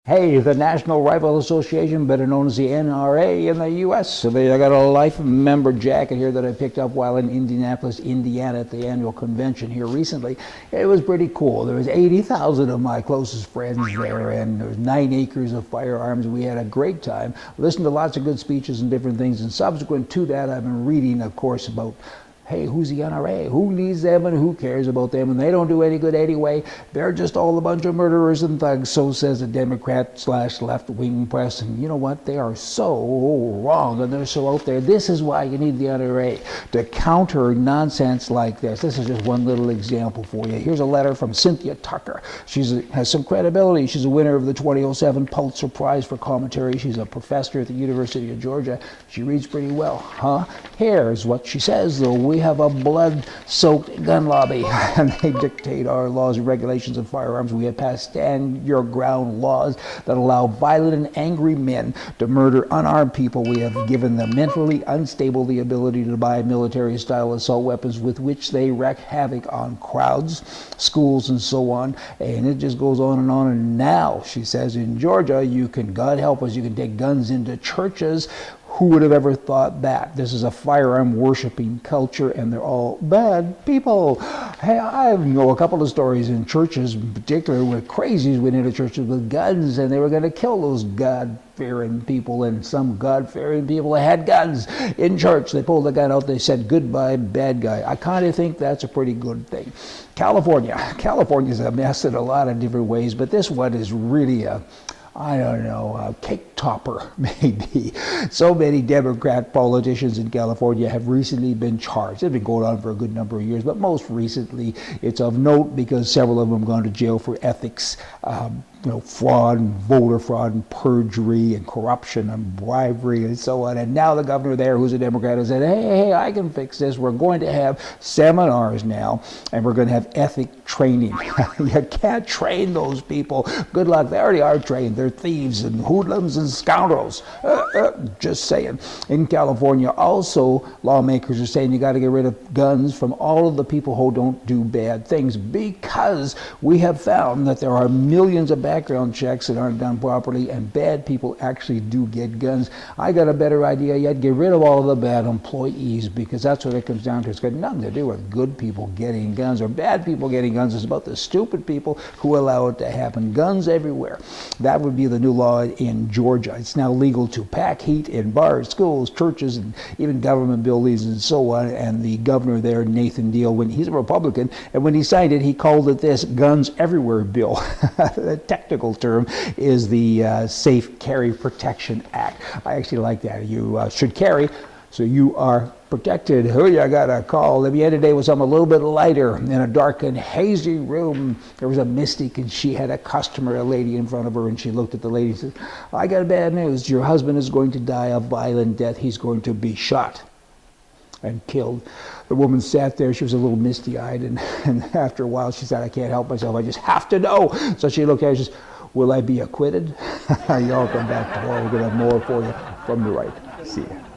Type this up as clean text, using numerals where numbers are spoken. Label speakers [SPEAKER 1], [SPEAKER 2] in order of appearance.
[SPEAKER 1] Hey, the National Rifle Association, better known as the NRA in the U.S. So I got a life member jacket here that I picked up while in Indianapolis, Indiana at the annual convention here recently. It was pretty cool. There was 80,000 of my closest friends there, and there was 9 acres of firearms. We had a great time. Listened to lots of good speeches and different things. And subsequent to that, I've been reading, of course, about hey, who's the NRA? Who needs them and who cares about them? And they don't do any good anyway. They're just all a bunch of murderers and thugs, so says the Democrat/left-wing press. And you know what? They are so wrong and they're so out there. This is why you need the NRA, to counter nonsense like this. This is just one little example for you. Here's a letter from Cynthia Tucker. She has some credibility. She's a winner of the 2007 Pulitzer Prize for commentary. She's a professor at the University of Georgia. She reads pretty well, huh? Here's what she says, though. We have a blood-soaked gun lobby, and they dictate our laws and regulations of firearms. We have passed stand-your-ground laws that allow violent and angry men to murder unarmed people. We have given the mentally unstable the ability to buy military-style assault weapons with which they wreak havoc on crowds, schools, and so on. And it just goes on. And now, she says, in Georgia, you can, God help us, you can take guns into churches. Who would have ever thought that? This is a firearm worshiping culture, and they're all bad people. Hey, I know a couple of stories in churches, in particular, where crazies went into churches with guns, and they were going to kill those God-fearing people, and some God-fearing people had guns in church. They pulled the gun out, they said, goodbye, bad guy. I kind of think that's a pretty good thing. California's a mess in a lot of different ways, but this one is really a cake topper, maybe. So many Democrat politicians in California have recently been charged. It's been going on for a good number of years, but most recently it's of note because several of them have gone to jail for ethics, fraud and voter fraud and perjury and corruption and bribery and so on. And now the governor there, who's a Democrat, has said, hey, I can fix this. We're going to have seminars now, and we're going to have ethic training. You can't train those people. Good luck. They already are trained. They're thieves and hoodlums and scoundrels. Just saying. In California, also, lawmakers are saying you got to get rid of guns from all of the people who don't do bad things, because we have found that there are millions of background checks that aren't done properly, and bad people actually do get guns. I got a better idea yet. Get rid of all of the bad employees, because that's what it comes down to. It's got nothing to do with good people getting guns or bad people getting guns. It's about the stupid people who allow it to happen. Guns everywhere. That would be the new law in Georgia. It's now legal to pack heat in bars, schools, churches, and even government buildings and so on. And the governor there, Nathan Deal, when he's a Republican, and when he signed it, he called it this Guns Everywhere Bill. The technical term is the Safe Carry Protection Act. I actually like that. You should carry so you are protected. I got a call the other day with something a little bit lighter in a dark and hazy room. There was a mystic, and she had a customer, a lady in front of her, and she looked at the lady and said, I got bad news. Your husband is going to die a violent death. He's going to be shot and killed. The woman sat there. She was a little misty-eyed, and after a while she said, I can't help myself. I just have to know. So she looked at her and says, will I be acquitted? Y'all come back tomorrow. We're going to have more for you from the right. See ya.